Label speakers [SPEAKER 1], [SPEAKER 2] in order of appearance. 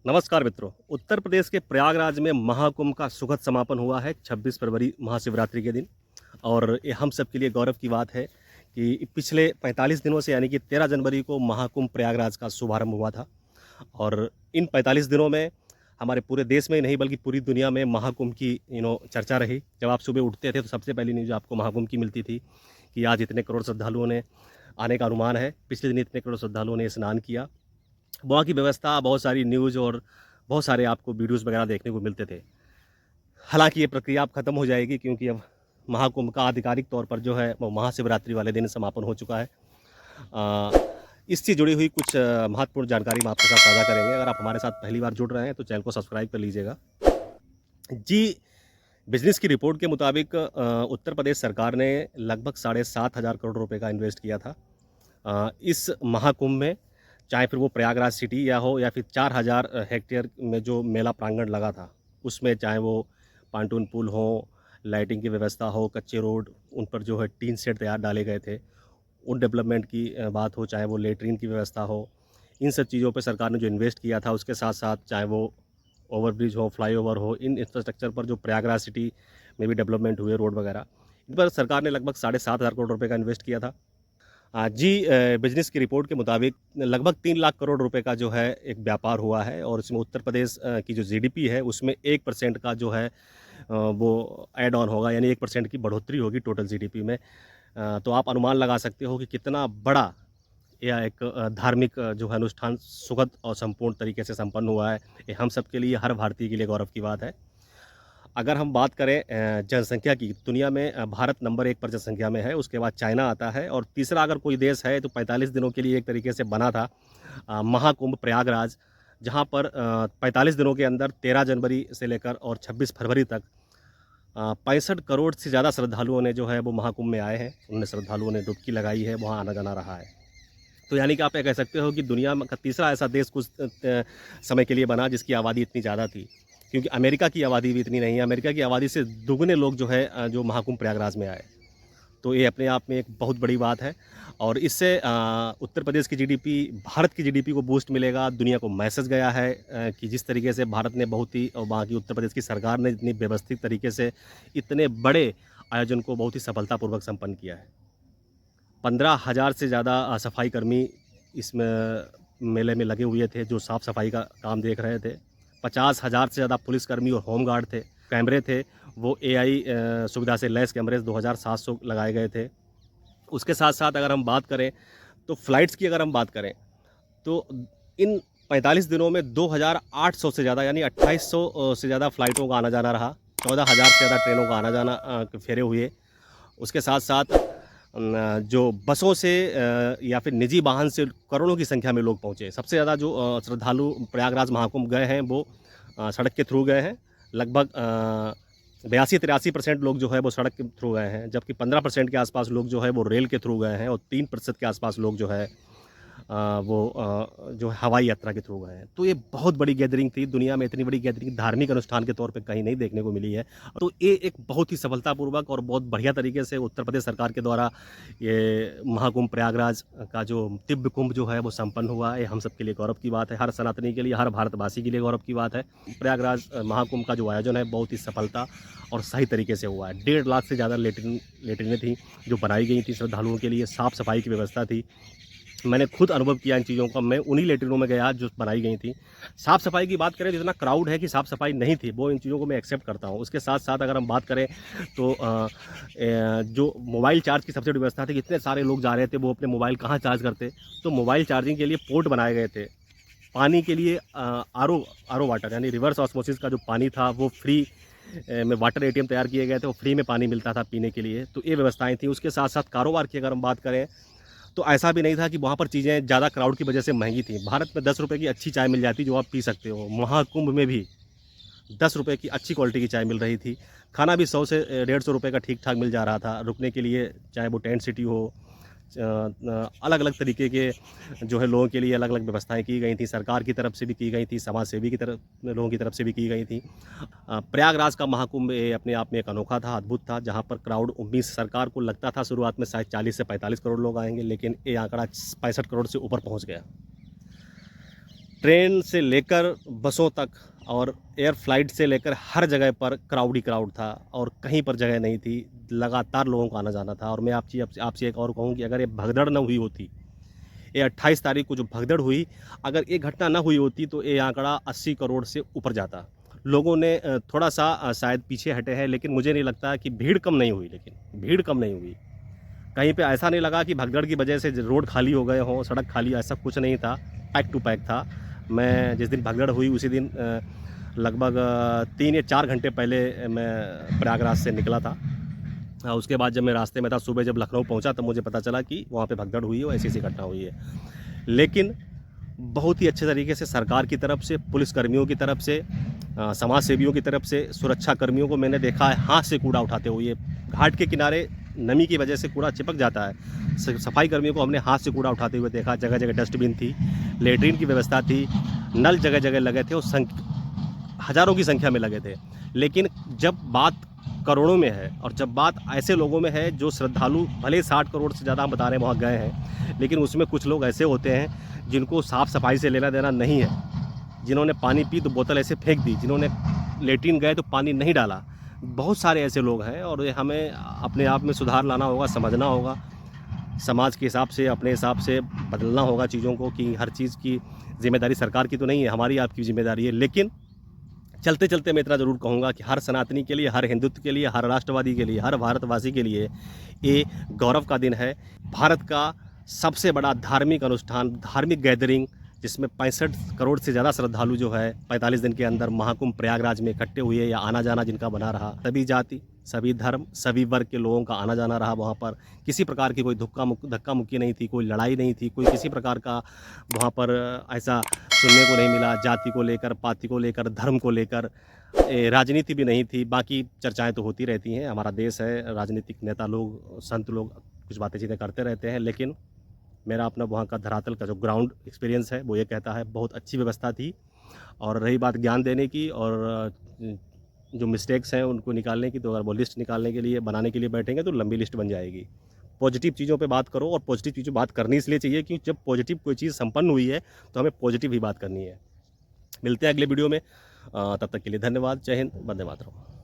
[SPEAKER 1] नमस्कार मित्रों। उत्तर प्रदेश के प्रयागराज में महाकुंभ का सुखद समापन हुआ है 26 फरवरी महाशिवरात्रि के दिन। और ये हम सब के लिए गौरव की बात है कि पिछले 45 दिनों से यानी कि 13 जनवरी को महाकुंभ प्रयागराज का शुभारंभ हुआ था। और इन 45 दिनों में हमारे पूरे देश में ही नहीं बल्कि पूरी दुनिया में महाकुंभ की चर्चा रही। जब आप सुबह उठते थे तो सबसे पहली न्यूज़ आपको महाकुंभ की मिलती थी कि आज इतने करोड़ श्रद्धालुओं ने आने का अनुमान है। पिछले दिन इतने करोड़ श्रद्धालुओं ने स्नान किया। वहाँ की व्यवस्था, बहुत सारी न्यूज़ और बहुत सारे आपको वीडियोज़ वगैरह देखने को मिलते थे। हालाँकि ये प्रक्रिया अब ख़त्म हो जाएगी क्योंकि अब महाकुंभ का आधिकारिक तौर पर जो है वो महाशिवरात्रि वाले दिन समापन हो चुका है। अ, इससे जुड़ी हुई कुछ महत्वपूर्ण जानकारी हम आपके साथ साझा करेंगे। अगर आप हमारे साथ पहली बार जुड़ रहे हैं तो चैनल को सब्सक्राइब कर लीजिएगा। जी, बिज़नेस की रिपोर्ट के मुताबिक उत्तर प्रदेश सरकार ने लगभग 7,500 करोड़ रुपए का इन्वेस्ट किया था इस महाकुंभ में। चाहे फिर वो प्रयागराज सिटी या फिर 4,000 हेक्टेयर में जो मेला प्रांगण लगा था, उसमें चाहे वो पांटून पुल हो, लाइटिंग की व्यवस्था हो, कच्चे रोड, उन पर जो है टीन शेड तैयार डाले गए थे, उन डेवलपमेंट की बात हो, चाहे वो लेटरिन की व्यवस्था हो, इन सब चीज़ों पे सरकार ने जो इन्वेस्ट किया था, उसके साथ-साथ चाहे वो ओवरब्रिज हो, फ्लाईओवर हो, इन इंफ्रास्ट्रक्चर पर जो प्रयागराज सिटी में भी डेवलपमेंट हुए, रोड वगैरह, इन पर सरकार ने लगभग 7,500 करोड़ रुपए का इन्वेस्ट किया था। जी, बिज़नेस की रिपोर्ट के मुताबिक लगभग 3 लाख करोड़ रुपए का जो है एक व्यापार हुआ है और इसमें उत्तर प्रदेश की जो जीडीपी है उसमें 1% का जो है वो ऐड ऑन होगा, यानी 1% की बढ़ोतरी होगी टोटल जीडीपी में। तो आप अनुमान लगा सकते हो कि कितना बड़ा यह एक धार्मिक जो है अनुष्ठान सुखद और संपूर्ण तरीके से संपन्न हुआ है। ये हम सब के लिए, हर भारतीय के लिए गौरव की बात है। अगर हम बात करें जनसंख्या की, दुनिया में भारत नंबर 1 पर जनसंख्या में है, उसके बाद चाइना आता है और तीसरा अगर कोई देश है तो 45 दिनों के लिए एक तरीके से बना था महाकुंभ प्रयागराज, जहाँ पर 45 दिनों के अंदर 13 जनवरी से लेकर और 26 फरवरी तक 65 करोड़ से ज़्यादा श्रद्धालुओं ने जो है वो महाकुंभ में आए हैं। उन्होंने श्रद्धालुओं ने डुबकी लगाई है, वहाँ आना-जाना रहा है। तो यानी कि आप ये कह सकते हो कि दुनिया में का तीसरा ऐसा देश कुछ समय के लिए बना जिसकी आबादी इतनी ज़्यादा थी। क्योंकि अमेरिका की आबादी भी इतनी नहीं है, अमेरिका की आबादी से दुगने लोग जो है जो महाकुंभ प्रयागराज में आए। तो ये अपने आप में एक बहुत बड़ी बात है और इससे उत्तर प्रदेश की जीडीपी, भारत की जीडीपी को बूस्ट मिलेगा। दुनिया को मैसेज गया है कि जिस तरीके से भारत ने बहुत ही और वहाँ की उत्तर प्रदेश की सरकार ने इतनी व्यवस्थित तरीके से इतने बड़े आयोजन को बहुत ही सफलतापूर्वक संपन्न किया है। 15,000 से ज़्यादा सफाई कर्मी इसमें मेले में लगे हुए थे, जो साफ़-सफाई का काम देख रहे थे। 50,000 से ज़्यादा पुलिसकर्मी और होमगार्ड थे। कैमरे थे, वो एआई सुविधा से लैस कैमरे 2,700 लगाए गए थे। उसके साथ-साथ अगर हम बात करें, तो फ़्लाइट्स की अगर हम बात करें, तो इन 45 दिनों में 2,800 से ज़्यादा यानी 2,800 से ज़्यादा फ़्लाइटों का आना-जाना रहा। 14,000 से ज़्यादा ट्रेनों का आना-जाना फेरे हुए। उसके साथ-साथ जो बसों से या फिर निजी वाहन से करोड़ों की संख्या में लोग पहुँचे। सबसे ज़्यादा जो श्रद्धालु प्रयागराज महाकुंभ गए हैं वो सड़क के थ्रू गए हैं। लगभग 82-83% लोग जो है वो सड़क के थ्रू गए हैं, जबकि 15% के आसपास लोग जो है वो रेल के थ्रू गए हैं और 3% के आसपास लोग जो है जो हवाई यात्रा के थ्रू गए हैं। तो ये बहुत बड़ी गैदरिंग थी, दुनिया में इतनी बड़ी गैदरिंग धार्मिक अनुष्ठान के तौर पे कहीं नहीं देखने को मिली है। तो ये एक बहुत ही सफलतापूर्वक और बहुत बढ़िया तरीके से उत्तर प्रदेश सरकार के द्वारा ये महाकुंभ प्रयागराज का जो दिव्य कुंभ जो है वो संपन्न हुआ है। ये हम सबके लिए गौरव की बात है, हर सनातनी के लिए, हर भारतवासी के लिए गौरव की बात है। प्रयागराज महाकुंभ का जो आयोजन है बहुत ही सफलता और सही तरीके से हुआ है। 1.5 लाख से ज़्यादा लेटरिनें थी जो बनाई गई थी श्रद्धालुओं के लिए, साफ-सफाई की व्यवस्था थी। मैंने खुद अनुभव किया इन चीज़ों का, मैं उन्हीं लैट्रिनों में गया जो बनाई गई थी। साफ़-सफ़ाई की बात करें तो इतना क्राउड है कि साफ़-सफ़ाई नहीं थी, वो इन चीज़ों को मैं एक्सेप्ट करता हूँ। उसके साथ-साथ अगर हम बात करें तो जो मोबाइल चार्ज की सबसे बड़ी व्यवस्था थी कि इतने सारे लोग जा रहे थे, वो अपने मोबाइल कहाँ चार्ज करते? तो मोबाइल चार्जिंग के लिए पोर्ट बनाए गए थे। पानी के लिए आरओ वाटर यानी रिवर्स ऑस्मोसिस का जो पानी था वो फ्री में वाटर एटीएम तैयार किए गए थे, वो फ्री में पानी मिलता था पीने के लिए। तो ये व्यवस्थाएँ थी। उसके साथ-साथ कारोबार की अगर हम बात करें तो ऐसा भी नहीं था कि वहाँ पर चीज़ें ज़्यादा क्राउड की वजह से महँगी थी। भारत में ₹10 की अच्छी चाय मिल जाती जो आप पी सकते हो। महाकुंभ में भी ₹10 की अच्छी क्वालिटी की चाय मिल रही थी। खाना भी 100 से ₹150 का ठीक-ठाक मिल जा रहा था। रुकने के लिए चाहे वो टेंट सिटी हो, अलग-अलग तरीके के जो है लोगों के लिए अलग-अलग व्यवस्थाएँ की गई थी। सरकार की तरफ से भी की गई थी, समाज सेवी की तरफ लोगों की तरफ से भी की गई थी। प्रयागराज का महाकुंभ ये अपने आप में एक अनोखा था, अद्भुत था, जहाँ पर क्राउड उम्मीद सरकार को लगता था शुरुआत में शायद 40 से 45 करोड़ लोग आएँगे, लेकिन ये आंकड़ा 65 करोड़ से ऊपर पहुँच गया। ट्रेन से लेकर बसों तक और एयर फ्लाइट से लेकर हर जगह पर क्राउड ही क्राउड था और कहीं पर जगह नहीं थी। लगातार लोगों को आना जाना था। और मैं आपसे एक और कहूँ कि अगर ये भगदड़ न हुई होती, ये 28 तारीख को जो भगदड़ हुई, अगर ये घटना ना हुई होती तो ये आंकड़ा 80 करोड़ से ऊपर जाता। लोगों ने थोड़ा सा शायद पीछे हटे हैं, लेकिन मुझे नहीं लगता कि भीड़ कम नहीं हुई। लेकिन भीड़ कम नहीं हुई, कहीं पे ऐसा नहीं लगा कि भगदड़ की वजह से रोड खाली हो गए हों, सड़क खाली, ऐसा कुछ नहीं था। पैक टू पैक था। मैं जिस दिन भगदड़ हुई उसी दिन लगभग 3 या 4 घंटे पहले मैं प्रयागराज से निकला था। उसके बाद जब मैं रास्ते में था, सुबह जब लखनऊ पहुंचा तब मुझे पता चला कि वहाँ पे भगदड़ हुई है और ऐसी घटना हुई है। लेकिन बहुत ही अच्छे तरीके से सरकार की तरफ से, पुलिसकर्मियों की तरफ से, समाज सेवियों की तरफ से, सुरक्षा कर्मियों को मैंने देखा है हाथ से कूड़ा उठाते हुए। घाट के किनारे नमी की वजह से कूड़ा चिपक जाता है। सफाई कर्मियों को हमने हाथ से कूड़ा उठाते हुए देखा। जगह जगह डस्टबिन थी, लेटरिन की व्यवस्था थी, नल जगह जगह लगे थे और हज़ारों की संख्या में लगे थे। लेकिन जब बात करोड़ों में है और जब बात ऐसे लोगों में है जो श्रद्धालु भले 60 करोड़ से ज़्यादा हम बता रहे हैं वहाँ गए हैं, लेकिन उसमें कुछ लोग ऐसे होते हैं जिनको साफ़ सफाई से लेना देना नहीं है, जिन्होंने पानी पी तो बोतल ऐसे फेंक दी, जिन्होंने लेटरिन गए तो पानी नहीं डाला। बहुत सारे ऐसे लोग हैं और ये हमें अपने आप में सुधार लाना होगा, समझना होगा, समाज के हिसाब से, अपने हिसाब से बदलना होगा चीज़ों को कि हर चीज़ की जिम्मेदारी सरकार की तो नहीं है, हमारी आपकी जिम्मेदारी है। लेकिन चलते चलते मैं इतना ज़रूर कहूँगा कि हर सनातनी के लिए, हर हिंदुत्व के लिए, हर राष्ट्रवादी के लिए, हर भारतवासी के लिए ये गौरव का दिन है। भारत का सबसे बड़ा धार्मिक अनुष्ठान, धार्मिक गैदरिंग, जिसमें 65 करोड़ से ज़्यादा श्रद्धालु जो है 45 दिन के अंदर महाकुंभ प्रयागराज में इकट्ठे हुए या आना जाना जिनका बना रहा। सभी जाति, सभी धर्म, सभी वर्ग के लोगों का आना जाना रहा वहाँ पर। किसी प्रकार की कोई धक्का मुक्की नहीं थी, कोई लड़ाई नहीं थी, कोई किसी प्रकार का वहाँ पर ऐसा सुनने को नहीं मिला। जाति को लेकर, पाति को लेकर, धर्म को लेकर राजनीति भी नहीं थी। बाकी चर्चाएँ तो होती रहती हैं, हमारा देश है, राजनीतिक नेता लोग, संत लोग कुछ बातें चीतें करते रहते हैं। लेकिन मेरा अपना वहाँ का धरातल का जो ग्राउंड एक्सपीरियंस है वो ये कहता है बहुत अच्छी व्यवस्था थी। और रही बात ज्ञान देने की और जो मिस्टेक्स हैं उनको निकालने की, तो अगर वो लिस्ट निकालने के लिए, बनाने के लिए बैठेंगे तो लंबी लिस्ट बन जाएगी। पॉजिटिव चीज़ों पे बात करो, और पॉजिटिव चीज़ों बात करनी इसलिए चाहिए क्योंकि जब पॉजिटिव कोई चीज़ संपन्न हुई है तो हमें पॉजिटिव ही बात करनी है। मिलते हैं अगले वीडियो में, तब तक के लिए धन्यवाद। जय हिंद, वंदे मातरम।